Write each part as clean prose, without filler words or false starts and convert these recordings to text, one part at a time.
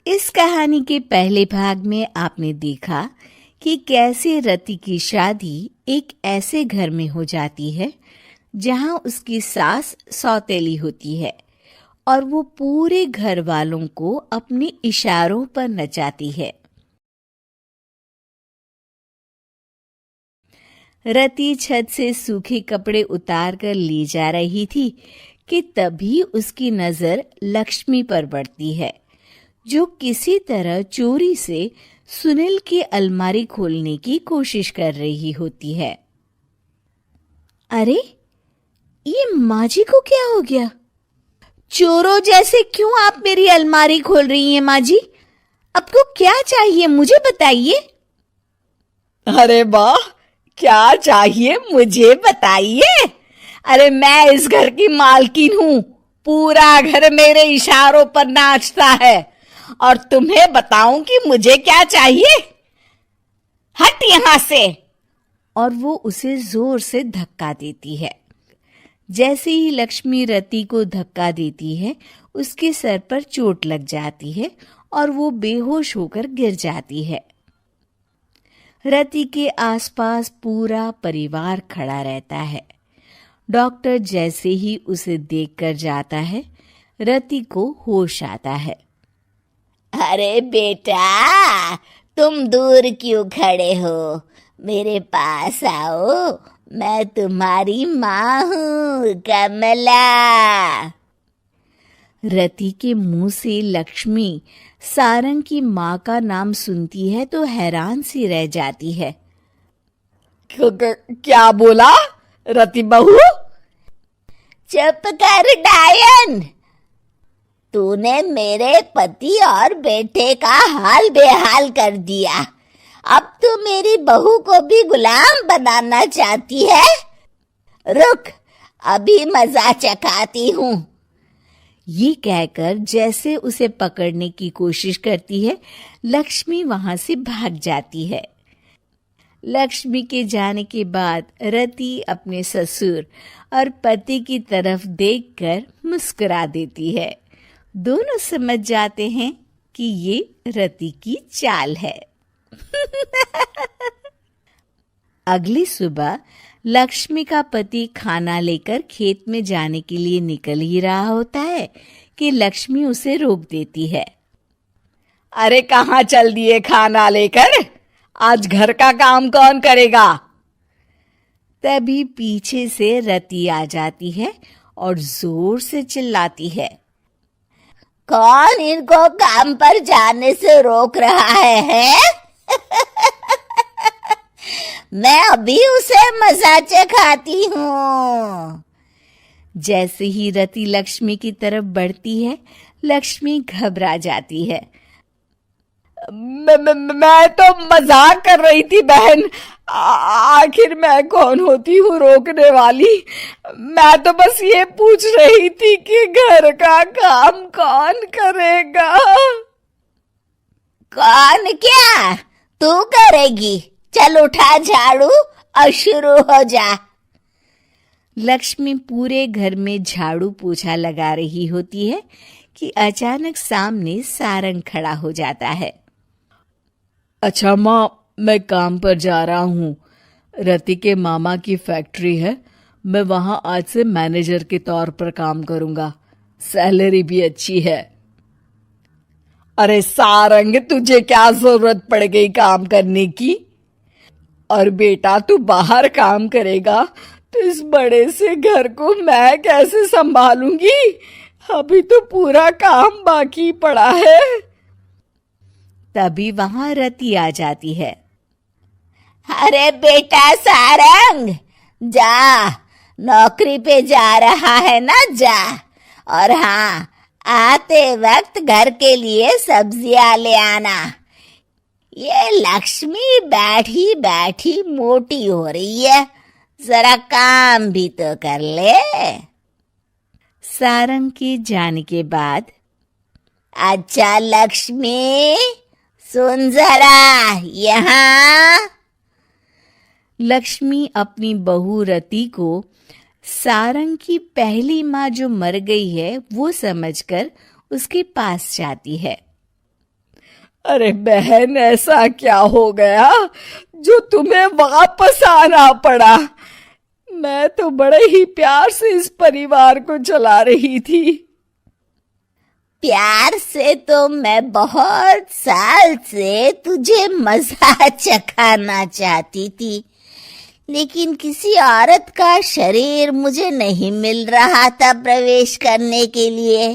इस कहानी के पहले भाग में आपने देखा कि कैसे रति की शादी एक ऐसे घर में हो जाती है जहां उसकी सास सौतेली होती है और वो पूरे घर वालों को अपने इशारों पर नचाती है। रति छत से सूखे कपड़े उतार कर ले जा रही थी कि तभी उसकी नजर लक्ष्मी पर पड़ती है, जो किसी तरह चोरी से सुनील की अलमारी खोलने की कोशिश कर रही होती है। अरे, ये माँ जी को क्या हो गया? चोरों जैसे क्यों आप मेरी अलमारी खोल रही हैं माँ जी? आपको क्या चाहिए मुझे बताइए। अरे वाह, क्या चाहिए मुझे बताइए। अरे मैं इस घर की मालकिन हूँ, पूरा घर मेरे इशारों पर नाचता है और तुम्हें बताऊं कि मुझे क्या चाहिए? हट यहाँ से। और वो उसे जोर से धक्का देती है। जैसे ही लक्ष्मी रति को धक्का देती है, उसके सर पर चोट लग जाती है और वो बेहोश होकर गिर जाती है। रति के आसपास पूरा परिवार खड़ा रहता है। डॉक्टर जैसे ही उसे देखकर जाता है, रति को होश आता है। अरे बेटा, तुम दूर क्यों खड़े हो? मेरे पास आओ, मैं तुम्हारी माँ हूँ, कमला। रति के मुंह से लक्ष्मी सारंग की माँ का नाम सुनती है तो हैरान सी रह जाती है। क्या बोला रति बहू? चुप कर डायन, तूने मेरे पति और बेटे का हाल बेहाल कर दिया। अब तू मेरी बहू को भी गुलाम बनाना चाहती है? रुक, अभी मजा चखाती हूँ। ये कहकर जैसे उसे पकड़ने की कोशिश करती है, लक्ष्मी वहां से भाग जाती है। लक्ष्मी के जाने के बाद रति अपने ससुर और पति की तरफ देखकर मुस्कुरा देती है। दोनों समझ जाते हैं कि ये रति की चाल है। अगली सुबह लक्ष्मी का पति खाना लेकर खेत में जाने के लिए निकल ही रहा होता है कि लक्ष्मी उसे रोक देती है। अरे कहाँ चल दिए खाना लेकर? आज घर का काम कौन करेगा? तभी पीछे से रति आ जाती है और जोर से चिल्लाती है। कौन इनको काम पर जाने से रोक रहा है? मैं अभी उसे मजा चखाती हूँ। जैसे ही रति लक्ष्मी की तरफ बढ़ती है, लक्ष्मी घबरा जाती है। मैं तो मजाक कर रही थी बहन। आखिर मैं कौन होती हूँ रोकने वाली? मैं तो बस ये पूछ रही थी कि घर का काम कौन करेगा? कौन क्या? तू करेगी। चल उठा झाड़ू और शुरू हो जा। लक्ष्मी पूरे घर में झाड़ू पोछा लगा रही होती है कि अचानक सामने सारंग खड़ा हो जाता है। अच्छा माँ, मैं काम पर जा रहा हूँ। रति के मामा की फैक्ट्री है, मैं वहाँ आज से मैनेजर के तौर पर काम करूँगा। सैलरी भी अच्छी है। अरे सारंग, तुझे क्या जरूरत पड़ गई काम करने की? और बेटा तू बाहर काम करेगा तो इस बड़े से घर को मैं कैसे संभालूंगी? अभी तो पूरा काम बाकी पड़ा है। तभी वहां रति आ जाती है। अरे बेटा सारंग, जा, नौकरी पे जा रहा है ना, जा। और हाँ, आते वक्त घर के लिए सब्जियां ले आना। ये लक्ष्मी बैठी बैठी मोटी हो रही है, जरा काम भी तो कर ले। सारंग के जाने के बाद, अच्छा लक्ष्मी, सुन जरा यहाँ। लक्ष्मी अपनी बहू रति को सारंग की पहली माँ जो मर गई है वो समझकर उसके पास जाती है। अरे बहन, ऐसा क्या हो गया जो तुम्हें वापस आना पड़ा? मैं तो बड़े ही प्यार से इस परिवार को चला रही थी। प्यार से तो मैं बहुत साल से तुझे मजा चखाना चाहती थी, लेकिन किसी औरत का शरीर मुझे नहीं मिल रहा था प्रवेश करने के लिए।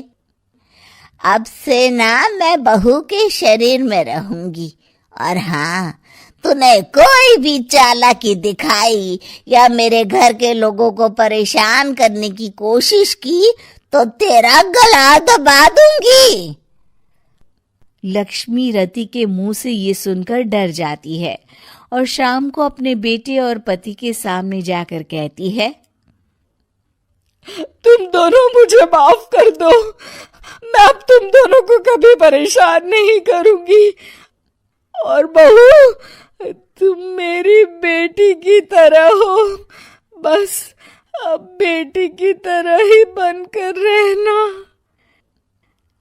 अब से ना मैं बहू के शरीर में रहूंगी। और हाँ, तूने कोई भी चालाकी दिखाई या मेरे घर के लोगों को परेशान करने की कोशिश की तो तेरा गला दबा दूंगी। लक्ष्मी रति के मुंह से ये सुनकर डर जाती है और शाम को अपने बेटे और पति के सामने जाकर कहती है, तुम दोनों मुझे माफ कर दो। मैं अब तुम दोनों को कभी परेशान नहीं करूंगी। और बहू, तुम मेरी बेटी की तरह हो। बस अब बेटी की तरह ही बनकर रहना।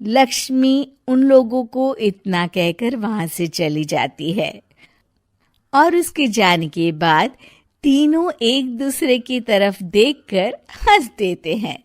लक्ष्मी उन लोगों को इतना कहकर वहां से चली जाती है और उसके जाने के बाद तीनों एक दूसरे की तरफ देखकर हंस देते हैं।